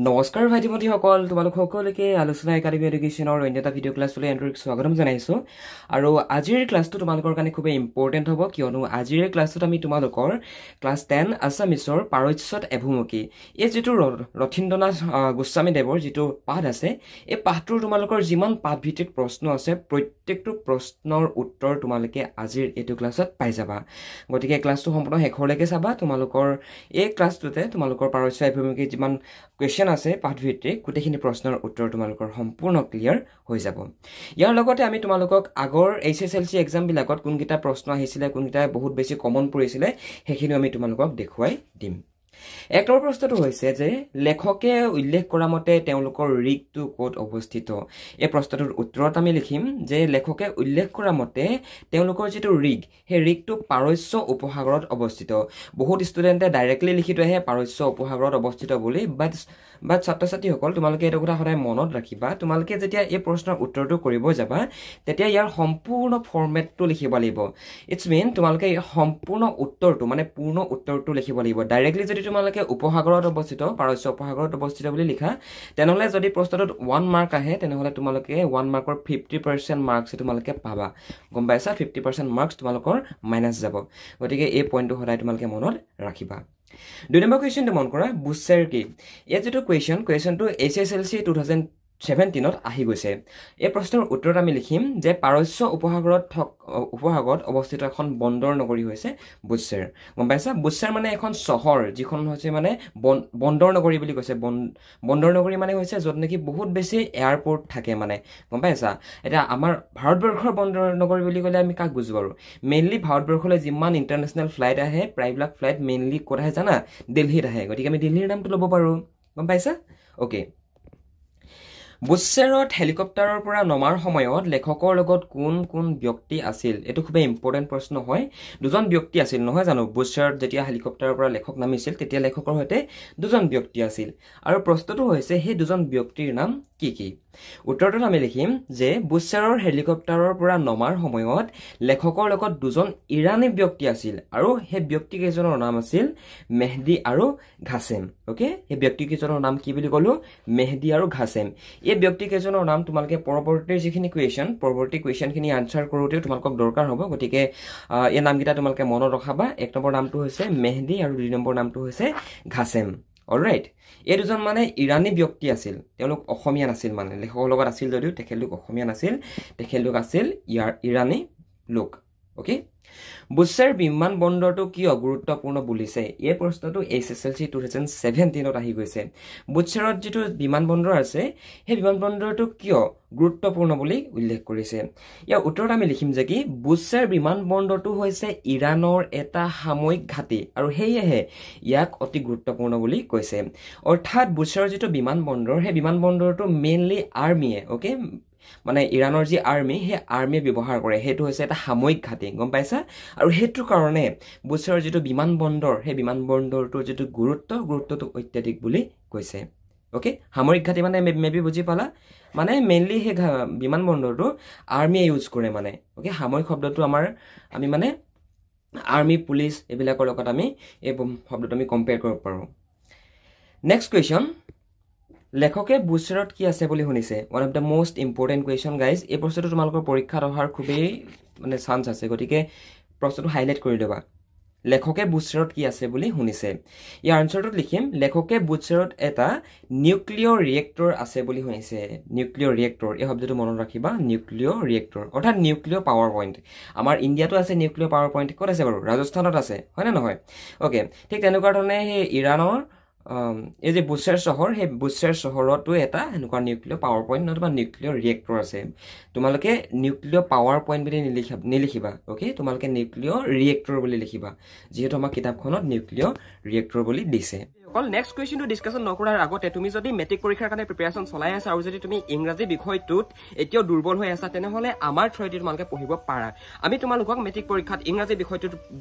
নমস্কাৰ ভাইটি ভণ্টিসকল তোমালোক সকলোকে আলোচনা একাডেমি এডুকেশ্যনৰ অন্য এটা ভিডিঅ' ক্লাছলৈ এণ্ট্ৰিক স্বাগতম জনাইছোঁ আৰু আজিৰ ক্লাছটো তোমালোকৰ কাৰণে খুবেই ইম্পৰ্টেণ্ট হ'ব কিয়নো আজিৰ ক্লাছটোত আমি তোমালোকৰ ক্লাছ 10 আছামিছৰ পাৰস্যত এভুমুখী এই যিটো ৰথীন্দ্ৰনাথ গোস্বামীদেৱৰ যিটো পাঠ আছে এই পাঠটোৰ তোমালোকৰ যিমান পাঠভিত্তিক প্ৰশ্ন আছে প্ৰত্যেকটো প্ৰশ্নৰ উত্তৰ তোমালোকে আজিৰ এইটো ক্লাছত পাই যাবা গতিকে ক্লাছটো সম্পূৰ্ণ শেষলৈকে চাবা তোমালোকৰ এই ক্লাছটোতে তোমালোকৰ পাৰস্য এভুমুখী যিমান কুৱেশ্যন আছে পাঠভিত্তিক গোটেইখিনি প্ৰশ্নৰ উত্তৰ তোমালোকৰ সম্পূৰ্ণ ক্লিয়াৰ হৈ যাব ইয়াৰ লগতে আমি তোমালোকক আগৰ HSLC এক্সাম বিলাকত কোনকেইটা প্ৰশ্ন আহিছিলে কোনকেইটা বহুত বেছি কমন পৰিছিলে সেইখিনি আমি তোমালোকক দেখুৱাই দিম এক নম্বৰ প্ৰশ্নটো হৈছে যে লেখকে উল্লেখ কৰা মতে তেওঁলোকৰ ঋগটো ক'ত অৱস্থিত এই প্ৰশ্নটোৰ উত্তৰত আমি লিখিম যে লেখকে উল্লেখ কৰা মতে তেওঁলোকৰ যিটো ঋগ সেই ঋগটো পাৰস্য উপসাগৰত অৱস্থিত বহুত ষ্টুডেণ্টে ডাইৰেক্টলি লিখি থৈ আহে পাৰস্য উপসাগৰত অৱস্থিত বুলি বাট ছাত্ৰ-ছাত্ৰীসকল তোমালোকে এইটো কথা সদায় মনত ৰাখিবা তোমালোকে যেতিয়া এই প্ৰশ্নৰ উত্তৰটো কৰিব যাবা তেতিয়া ইয়াৰ সম্পূৰ্ণ ফৰ্মেটটো লিখিব লাগিব ইটছ মিন তোমালোকে সম্পূৰ্ণ উত্তৰটো মানে পূৰ্ণ উত্তৰটো লিখিব লাগিব ডাইৰেক্টলি যদি তোমালোকে উপসাগৰত অৱস্থিত পাৰস্য উপসাগৰত অৱস্থিত বুলি লিখা তেনেহলে যদি প্ৰশ্নটোত 1 মাৰ্ক আহে তেনেহলে তোমালোকে 1 মাৰ্কৰ 50% মাৰ্কছ তোমালোকে পাবা গম পাইছা 50% মাৰ্কছ তোমালোকৰ মাইনাস যাব গতিকে এই পইণ্টটো সদায় তোমালোকে মনত ৰাখিবা 2 নম্বৰ কুৱেশ্যনটো মন কৰা বুশ্বেৰ কি এই যেটো কুৱেশ্যনটো HSLC 2017ত আহি গৈছে এই প্ৰশ্নৰ উত্তৰত আমি লিখিম যে পাৰস্য উপসাগৰত অৱস্থিত এখন বন্দৰ নগৰী হৈছে বুশ্বেৰ গম পাইছা বুশ্বেৰ মানে এখন চহৰ যিখন হৈছে মানে বন্দৰ নগৰী বুলি কৈছে বন্দৰ নগৰী মানে হৈছে য'ত নেকি বহুত বেছি এয়াৰপোৰ্ট থাকে মানে গম পাইছা এটা আমাৰ ভাৰতবৰ্ষৰ বন্দৰ নগৰী বুলি ক'লে আমি কাক বুজো বাৰু মেইনলি ভাৰতবৰ্ষলৈ যিমান ইন্টাৰনেশ্যনেল ফ্লাইট আহে প্ৰায়বিলাক ফ্লাইট মেইনলি ক'ত আহে জানা দিল্লীত আহে গতিকে আমি দিল্লীৰ নামটো ল'ব পাৰো গম পাইছা ওকে বুশ্বেৰত হেলিকপ্টাৰৰ পৰা নমাৰ সময়ত লেখকৰ লগত কোন কোন ব্যক্তি আছিল এটো খুব ইম্পৰ্টেন্ট প্ৰশ্ন হয় দুজন ব্যক্তি আছিল নহয় জানো বুশ্বেৰত যেতিয়া হেলিকপ্টাৰৰ পৰা লেখক নামিছিল তেতিয়া লেখকৰ সৈতে দুজন ব্যক্তি আছিল আৰু প্ৰশ্নটো হৈছে সেই দুজন ব্যক্তিৰ নাম কি কি উত্তৰটো আমি লিখিম যে বুশ্বেৰৰ হেলিকপ্টাৰৰ পৰা নমাৰ সময়ত লেখকৰ লগত দুজন ইৰানী ব্যক্তি আছিল আৰু সেই ব্যক্তি কেইজনৰ নাম আছিল মেহদি আৰু ঘাছেম ওকে এই ব্যক্তি কেইজনৰ নাম কি বুলি ক'লো মেহদি আৰু ঘাছেম এই ব্যক্তি কেইজনৰ নাম তোমালোকে পৰৱৰ্তী যিখিনি কুৱেশ্যনখিনি আনসাৰ কৰোতে তোমালোকক দৰকাৰ হ'ব গতিকে এই নামকেইটা তোমালোকে মনত ৰখাবা এক নম্বৰ নামটো হৈছে মেহদি আৰু দুই নম্বৰ নামটো হৈছে ঘাছেম অলৰাইট এই দুজন মানে ইৰানী ব্যক্তি আছিল তেওঁলোক অসমীয়া নাছিল মানে লেখকৰ লগত আছিল যদিও তেখেতলোক অসমীয়া নাছিল তেখেতলোক আছিল ইৰানী লোক ওকে বুশ্বেৰ বিমান বন্দৰটো কিয় গুৰুত্বপূৰ্ণ বুলিছে এই প্ৰশ্নটো HSLC 2017ত আহি গৈছে বুশ্বেৰত যিটো বিমান বন্দৰ আছে সেই বিমান বন্দৰটো কিয় গুৰুত্বপূৰ্ণ বুলি উল্লেখ কৰিছে ইয়াৰ উত্তৰত আমি লিখিম যে কি বুশ্বেৰ বিমান বন্দৰটো হৈছে ইৰাণৰ এটা সাময়িক ঘাটি আৰু হেয়েহে ইয়াক অতি গুৰুত্বপূৰ্ণ বুলি কৈছে অৰ্থাৎ বুশ্বেৰৰ যিটো বিমান বন্দৰ সেই বিমান বন্দৰটো মেইনলি আৰ্মিয়ে ওকে মানে ইৰাণৰ যি আৰ্মি সেই আৰ্মিয়ে ব্যৱহাৰ কৰে হেতু হৈছে এটা সাময়িক ঘাটি গম পাইছা আৰু হেতু কাৰণে বুশ্বেৰৰ যিটো বিমান বন্দৰ সেই বিমান বন্দৰটোৰ যিটো গুৰুত্বটো অত্যাধিক বুলি কৈছে ওকে সামৰিক ঘাটি মানে মেবি বুজি পালা মানে মেইনলি সেই বিমান বন্দৰটো আৰ্মিয়ে ইউজ কৰে মানে ওকে সামৰিক শব্দটো আমি মানে আৰ্মি পুলিচ এবিলাকৰ লগত আমি এই শব্দটো আমি কম্পেয়াৰ কৰিব পাৰো নেক্সট কুৱেশ্যন লেখকে বুশ্বেৰত কি আছে বুলি শুনিছে one of the most important question guys এই প্ৰশ্নটো তোমালোকৰ পৰীক্ষাত অহাৰ খুবেই মানে চান্স আছে গতিকে প্ৰশ্নটো হাইলাইট কৰি দেবা লেখকে বুশ্বেৰত কি আছে বুলি শুনিছে ইয়াৰ আনসাৰটো লিখিম লেখকে বুশ্বেৰত এটা নিউক্লিয়াৰ ৰিয়েক্টৰ আছে বুলি শুনিছে নিউক্লিয়াৰ ৰিয়েক্টৰ এই শব্দটো মনত ৰাখিবা নিউক্লিয়াৰ ৰিয়েক্টৰ অৰ্থাৎ নিউক্লিয়াৰ পাৱাৰ পইণ্ট আমাৰ ইণ্ডিয়াটো আছে নিউক্লিয়াৰ পাৱাৰ পইণ্ট ক'ত আছে বাৰু ৰাজস্থানত আছে হয় না নহয় ওকে ঠিক তেনেকুৱা ধৰণে সেই ইৰাণৰ এই যে বুশ্বেৰ চহৰ সেই বুশ্বেৰ চহৰতো এটা এনেকুৱা নিউক্লিয়াৰ পাৱাৰ পইণ্ট নতুবা নিউক্লিয়াৰ ৰিয়েক্টৰ আছে তোমালোকে নিউক্লিয়াৰ পাৱাৰ পইণ্ট বুলি নিলিখিবা ওকে তোমালোকে নিউক্লিয়াৰ ৰিয়েক্টৰ বুলি লিখিবা যিহেতু আমাৰ কিতাপখনত নিউক্লিয়াৰ ৰিয়েক্টৰ বুলি দিছে অকল নেক্সট কুৱেশ্যনটো ডিসকাশন নকৰাৰ আগতে তুমি যদি মেট্ৰিক পৰীক্ষাৰ কাৰণে প্ৰিপাৰেচন চলাই আছা আৰু যদি তুমি ইংৰাজী বিষয়টোত এতিয়াও দুৰ্বল হৈ আছা তেনেহলে আমাৰ থ্ৰুদি তোমালোকে পঢ়িব পাৰা আমি তোমালোকক মেট্ৰিক পৰীক্ষাত ইংৰাজী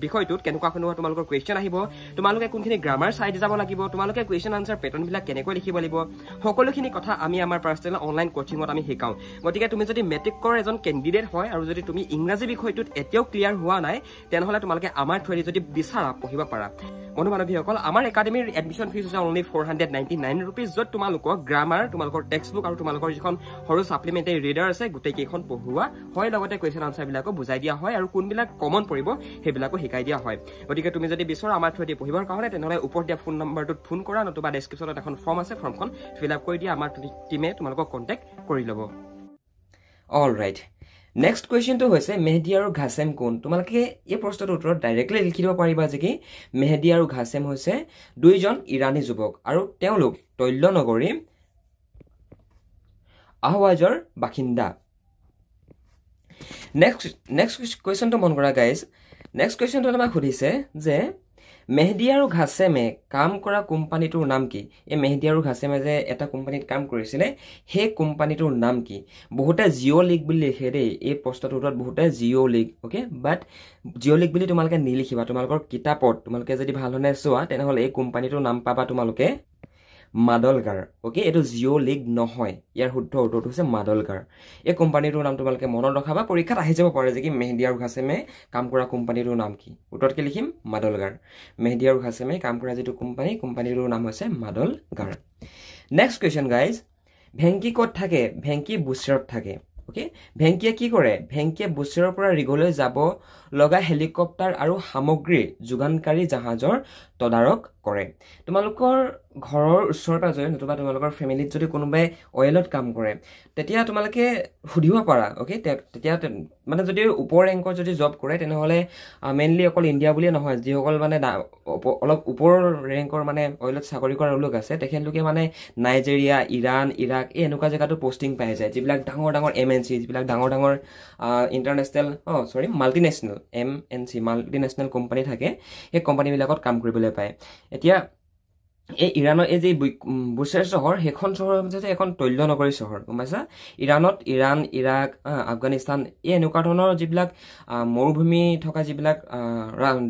বিষয়টোত কেনেকুৱা তোমালোকৰ কুৱেশ্যন আহিব তোমালোকে কোনখিনি গ্ৰামাৰ চাই যাব লাগিব তোমালোকে কুৱেশ্যন আনসাৰ পেটাৰ্ন বিলাক কেনেকৈ লিখিব লাগিব সকলোখিনি কথা আমি আমাৰ পাৰ্সোনেল অনলাইন কোচিঙত আমি শিকাও গতিকে তুমি যদি মেট্ৰিকৰ এজন কেণ্ডিডেট হয় আৰু যদি তুমি ইংৰাজী বিষয়টোত এতিয়াও ক্লিয়াৰ হোৱা নাই তেনেহলে তোমালোকে আমাৰ থ্ৰুদি যদি বিচাৰা পঢ়িব পাৰা বন্ধু বান্ধৱীসকল আমাৰ একাডেমীৰ এডমিশ্যন এডমিশ্যন ফিজ হৈছে অনলি 499 rupees, য'ত তোমালোকক গ্ৰামাৰ, তোমালোকৰ টেক্সট বুক আৰু তোমালোকৰ যিখন সৰু ছাপ্লিমেণ্টাৰী ৰিডাৰ আছে গোটেইকেইখন পঢ়োৱা হয়, লগতে কুৱেশ্যন আনচাৰবিলাকো বুজাই দিয়া হয় আৰু কোনবিলাক কমন পৰিব সেইবিলাকো শিকাই দিয়া হয়। গতিকে তুমি যদি বিচৰা আমাৰ থ্ৰুদি পঢ়িবৰ কাৰণে তেনেহ'লে ওপৰত দিয়া ফোন নম্বৰটোত ফোন কৰা, নতুবা ডেছক্ৰিপশ্যনত এখন ফৰ্ম আছে, ফৰ্মখন ফিল আপ কৰি দিয়া, আমাৰ টিমে তোমালোকক কণ্টেক্ট কৰি ল'ব। অল ৰাইট, নেক্সট কুৱেশ্যনটো হৈছে মেহদি আৰু ঘাছেম কোন? তোমালোকে এই প্ৰশ্নটোৰ উত্তৰত ডাইৰেক্টলি লিখি দিব পাৰিবা যে কি মেহদি আৰু ঘাছেম হৈছে দুইজন ইৰাণী যুৱক আৰু তেওঁলোক তৈল নগৰী আহৱাজৰ বাসিন্দা। নেক্সট কুৱেশ্যনটো মন কৰা গাইজ। নেক্সট কুৱেশ্যনটো আমাক সুধিছে যে মেহদি আৰু ঘাছেমে কাম কৰা কোম্পানীটোৰ নাম কি? এই মেহদি আৰু ঘাছেমে যে এটা কোম্পানীত কাম কৰিছিলে সেই কোম্পানীটোৰ নাম কি? বহুতে জিঅ' লিগ বুলি লিখে দেই, এই প্ৰশ্নটোৰ উত্তৰত বহুতে জিঅ' লিগ, অ'কে, বাট জিঅ' লিগ বুলি তোমালোকে নিলিখিবা। তোমালোকৰ কিতাপত তোমালোকে যদি ভাল ধৰণে চোৱা তেনেহ'লে এই কোম্পানীটোৰ নাম পাবা তোমালোকে মাদলগাৰ, অ'কে, এইটো জিঅ' লিগ নহয়, ইয়াৰ শুদ্ধ উত্তৰটো হৈছে মাদলগাৰ। এই কোম্পানীটোৰ নাম তোমালোকে মনত ৰখাবা, পৰীক্ষাত আহি যাব পাৰে যে কি মেহদি আৰু ঘাছেমে কাম কৰা কোম্পানীটোৰ নাম কি? উত্তৰতকৈ লিখিম মাদলগাৰ। মেহদি আৰু ঘাছেমে কাম কৰা যিটো কোম্পানীটোৰ নাম হৈছে মাদলগাৰ। নেক্সট কুৱেশ্যন গাইজ, ভেংকি ক'ত থাকে? ভেংকি বুশ্বেৰত থাকে, অ'কে। ভেংকিয়ে কি কৰে? ভেংকিয়ে বুশ্বেৰৰ পৰা ৰিগলৈ যাব লগা হেলিকপ্টাৰ আৰু সামগ্ৰী যোগানকাৰী জাহাজৰ তদাৰক কৰে। তোমালোকৰ ঘৰৰ ওচৰে পাজৰে নতুবা তোমালোকৰ ফেমিলিত যদি কোনোবাই অইলত কাম কৰে তেতিয়া তোমালোকে সুধিব পাৰা, অ'কে। তেতিয়া মানে যদি ওপৰ ৰেংকত যদি জব কৰে তেনেহ'লে মেইনলি অকল ইণ্ডিয়া বুলিয়ে নহয়, যিসকল মানে অলপ ওপৰ ৰেংকৰ মানে অইলত চাকৰি কৰা লোক আছে তেখেতলোকে মানে নাইজেৰিয়া, ইৰাণ, ইৰাক এই এনেকুৱা জেগাতো পষ্টিং পাই যায়, যিবিলাক ডাঙৰ ডাঙৰ MNC, যিবিলাক ডাঙৰ ডাঙৰ international multinational MNC multinational company থাকে, সেই কোম্পানীবিলাকত কাম কৰিবলৈ পায়। এতিয়া এই ইৰাণৰ এই যি বুশ্বেৰ চহৰ, সেইখন চহৰ হৈছে এখন তৈল নগৰী চহৰ, গম পাইছা? ইৰাণত ইৰাণ, ইৰাক, আফগানিস্তান এই এনেকুৱা ধৰণৰ যিবিলাক মৰুভূমি থকা যিবিলাক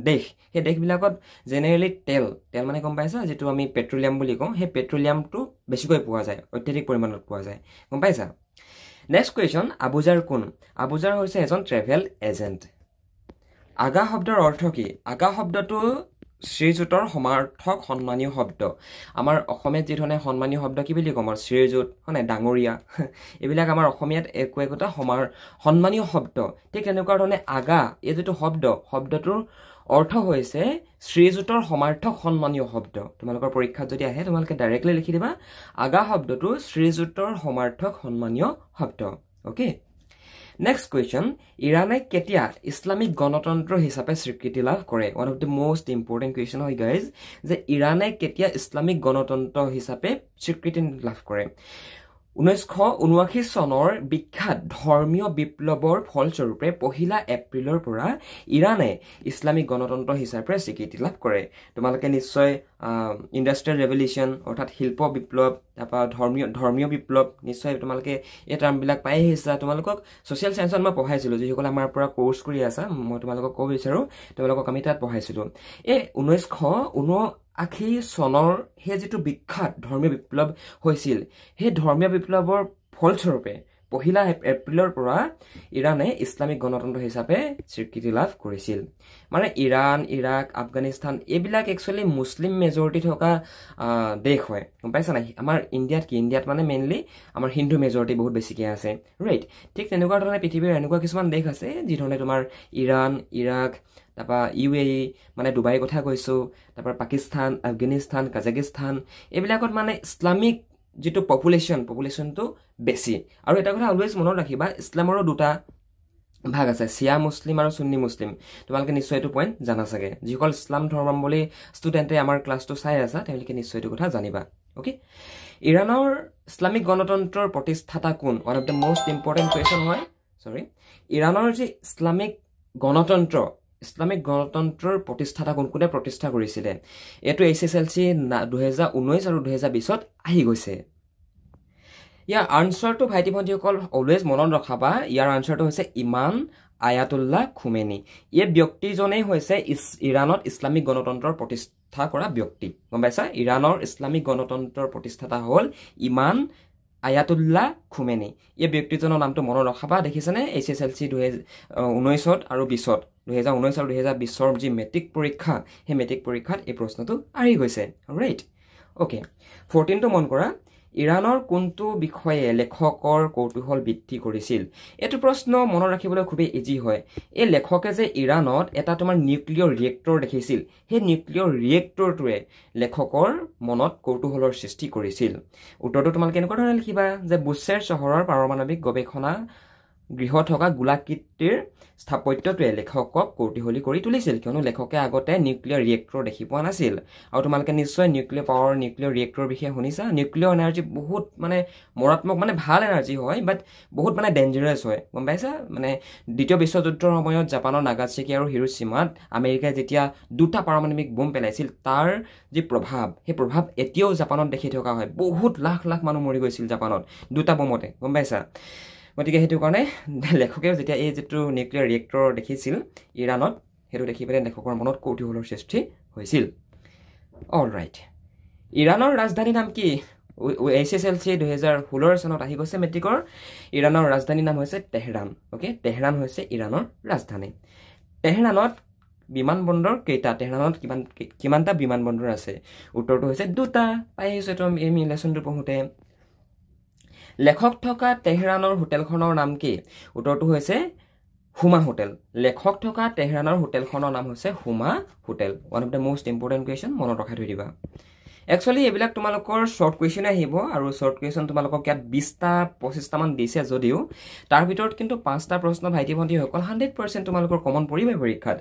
দেশ, সেই দেশবিলাকত জেনেৰেলি তেল মানে গম পাইছা, যিটো আমি পেট্ৰলিয়াম বুলি কওঁ, সেই পেট্ৰলিয়ামটো বেছিকৈ পোৱা যায়, অত্যাধিক পৰিমাণত পোৱা যায়, গম পাইছা? নেক্সট কুৱেশ্যন, আবুজাৰ কোন? আবুজাৰ হৈছে এজন ট্ৰেভেল এজেণ্ট। আগা শব্দৰ অৰ্থ কি? আগা শব্দটো শ্ৰীযুতৰ সমাৰ্থক সন্মানীয় শব্দ। আমাৰ অসমীয়াত যি ধৰণে সন্মানীয় শব্দ কি বুলি ক'ম আৰু শ্ৰীযুত, হয় নাই, ডাঙৰীয়া, এইবিলাক আমাৰ অসমীয়াত একোটা সন্মানীয় শব্দ। ঠিক তেনেকুৱা ধৰণে আগা এই যিটো শব্দটোৰ অৰ্থ হৈছে শ্ৰীযুতৰ সমাৰ্থক সন্মানীয় শব্দ। তোমালোকৰ পৰীক্ষাত যদি আহে তোমালোকে ডাইৰেক্টলি লিখি দিবা আগা শব্দটো শ্ৰীযুতৰ সমাৰ্থক সন্মানীয় শব্দ, অ'কে। নেক্সট কুৱেশ্যন, ইৰাণে কেতিয়া ইছলামিক গণতন্ত্ৰ হিচাপে স্বীকৃতি লাভ কৰে? One of the most important question হয় গাইজ, যে ইৰাণে কেতিয়া ইছলামিক গণতন্ত্ৰ হিচাপে স্বীকৃতি লাভ কৰে? 1979 চনৰ বিখ্যাত ধৰ্মীয় বিপ্লৱৰ ফলস্বৰূপে 1 এপ্ৰিলৰ পৰা ইৰাণে ইছলামিক গণতন্ত্ৰ হিচাপে স্বীকৃতি লাভ কৰে। তোমালোকে নিশ্চয় ইণ্ডাষ্ট্ৰিয়েল ৰেভলিউশ্যন অৰ্থাৎ শিল্প বিপ্লৱ, তাৰপৰা ধৰ্মীয় বিপ্লৱ, নিশ্চয় তোমালোকে এই টাৰ্মবিলাক পাই আহিছা। তোমালোকক ছ'চিয়েল ছায়েন্সত মই পঢ়াইছিলোঁ, যিসকলে আমাৰ পৰা কোৰ্চ কৰি আছা মই তোমালোকক ক'ব বিচাৰোঁ, তোমালোকক আমি তাত পঢ়াইছিলোঁ। এই 1979 চনৰ সেই যিটো বিখ্যাত ধৰ্মীয় বিপ্লৱ হৈছিল, সেই ধৰ্মীয় বিপ্লৱৰ ফলস্বৰূপে 1 এপ্ৰিলৰ পৰা ইৰাণে ইছলামিক গণতন্ত্ৰ হিচাপে স্বীকৃতি লাভ কৰিছিল। মানে ইৰাণ, ইৰাক, আফগানিস্তান এইবিলাক একচুৱেলি মুছলিম মেজৰিটি থকা দেশ হয়, গম পাইছা নাই? আমাৰ ইণ্ডিয়াত মানে মেইনলি আমাৰ হিন্দু মেজৰিটি বহুত বেছিকৈ আছে, ৰাইট? ঠিক তেনেকুৱা ধৰণে পৃথিৱীৰ এনেকুৱা কিছুমান দেশ আছে যিধৰণে তোমাৰ ইৰাণ, ইৰাক, তাৰপৰা UAE মানে ডুবাইৰ কথা কৈছোঁ, তাৰপৰা পাকিস্তান, আফগানিস্তান, কাজাকিস্তান এইবিলাকত মানে ইছলামিক যিটো পপুলেশ্যনটো বেছি। আৰু এটা কথা অলৱেজ মনত ৰাখিবা, ইছলামৰো 2টা ভাগ আছে, চিয়া মুছলিম আৰু সুন্নী মুছলিম। তোমালোকে নিশ্চয় এইটো পইণ্ট জানা চাগে। যিসকল ইছলাম ধৰ্মাৱলম্বী ষ্টুডেণ্টে আমাৰ ক্লাছটো চাই আছা তেওঁলোকে নিশ্চয় এইটো কথা জানিবা, অ'কে। ইৰাণৰ ইছলামিক গণতন্ত্ৰৰ প্ৰতিষ্ঠাতা কোন? One of the most important question হয়, ইৰাণৰ যি ইছলামিক গণতন্ত্ৰৰ প্ৰতিষ্ঠাতা কোনে প্ৰতিষ্ঠা কৰিছিলে? এইটো HSLC 2019 আৰু 2020ত আহি গৈছে। ইয়াৰ আনচাৰটো ভাইটি ভণ্টিসকল অলৱেজ মনত ৰখাবা, ইয়াৰ আনচাৰটো হৈছে ইমাম আয়াতুল্লাহ খুমেনি। এই ব্যক্তিজনেই হৈছে ইৰাণত ইছলামিক গণতন্ত্ৰৰ প্ৰতিষ্ঠা কৰা ব্যক্তি, গম পাইছা? ইৰাণৰ ইছলামিক গণতন্ত্ৰৰ প্ৰতিষ্ঠাতা হ'ল ইমাম আয়াতুল্লাহ খুমেনি। এই ব্যক্তিজনৰ নামটো মনত ৰখাবা। দেখিছেনে HSLC 2019 আৰু 20ত 2019 আৰু 2020ৰ যি মেট্ৰিক পৰীক্ষা, সেই মেট্ৰিক পৰীক্ষাত এই প্ৰশ্নটো আহি গৈছে, ৰাইট? ওকে 14টো মন কৰা ইৰাণৰ কোনটো বিষয়ে লেখকৰ কৌতূহল বৃদ্ধি কৰিছিল এইটো প্ৰশ্ন মনত ৰাখিবলৈ খুবেই ইজি হয় এই লেখকে যে ইৰাণত এটা তোমাৰ নিউক্লিয়াৰ ৰিয়েক্টৰ দেখিছিল সেই নিউক্লিয়াৰ ৰিয়েক্টৰটোৱে লেখকৰ মনত কৌতূহলৰ সৃষ্টি কৰিছিল উত্তৰটো তোমালোকে এনেকুৱা ধৰণে লিখিবা যে বুশ্বেৰ চহৰৰ পাৰমাণৱিক গৱেষণা গৃহ থকা গোলাকৃতিৰ স্থাপত্যটোৱে লেখকক কৌতূহলী কৰি তুলিছিল কিয়নো লেখকে আগতে নিউক্লিয়াৰ ৰিয়েক্টৰ দেখি পোৱা নাছিল আৰু তোমালোকে নিশ্চয় নিউক্লিয়াৰ পাৱাৰ নিউক্লিয়াৰ ৰিয়েক্টৰ বিষয়ে শুনিছা নিউক্লিয়াৰ এনাৰ্জি বহুত মানে মৰাত্মক মানে ভাল এনাৰ্জি হয় বাট বহুত মানে ডেঞ্জাৰাছ হয় গম পাইছা মানে দ্বিতীয় বিশ্বযুদ্ধৰ সময়ত জাপানৰ নাগাচাকি আৰু হিৰোশ্বিমাত আমেৰিকাই যেতিয়া দুটা পাৰমাণৱিক বোম পেলাইছিল তাৰ যি প্ৰভাৱ সেই প্ৰভাৱ এতিয়াও জাপানত দেখি থকা হয় বহুত লাখ লাখ মানুহ মৰি গৈছিল জাপানত দুটা বোমতে গম পাইছা গতিকে সেইটো কাৰণে লেখকে যেতিয়া এই যিটো নিউক্লিয়াৰ ৰিয়েক্টৰ দেখিছিল ইৰাণত সেইটো দেখি পেলাই লেখকৰ মনত কৌতূহলৰ সৃষ্টি হৈছিল অলৰাইট ইৰাণৰ ৰাজধানী নাম কি HSLC 2016 চনত আহি গৈছে মেট্ৰিকৰ ইৰাণৰ ৰাজধানীৰ নাম হৈছে তেহৰান ওকে তেহৰান হৈছে ইৰাণৰ ৰাজধানী তেহৰানত বিমানবন্দৰ কেইটা তেহৰানত কিমানটা বিমানবন্দৰ আছে উত্তৰটো হৈছে দুটা পাই আহিছো এইটো আমি লেচনটো পঢ়োঁতে লেখক থকা তেহৰানৰ হোটেলখনৰ নাম কি উত্তৰটো হৈছে হুমা হোটেল লেখক থকা তেহৰানৰ হোটেলখনৰ নাম হৈছে Huma hotel one of the most important question মনত ৰখাই থৈ দিবা একচুৱেলি এইবিলাক তোমালোকৰ শ্বৰ্ট কুৱেশ্যন আহিব আৰু শ্বৰ্ট কুৱেশ্যন তোমালোকক ইয়াত 20টা 25টা মান দিছে যদিও তাৰ ভিতৰত কিন্তু 5টা প্ৰশ্ন ভাইটি ভণ্টিসকল 100% তোমালোকৰ কমন পৰিবই পৰীক্ষাত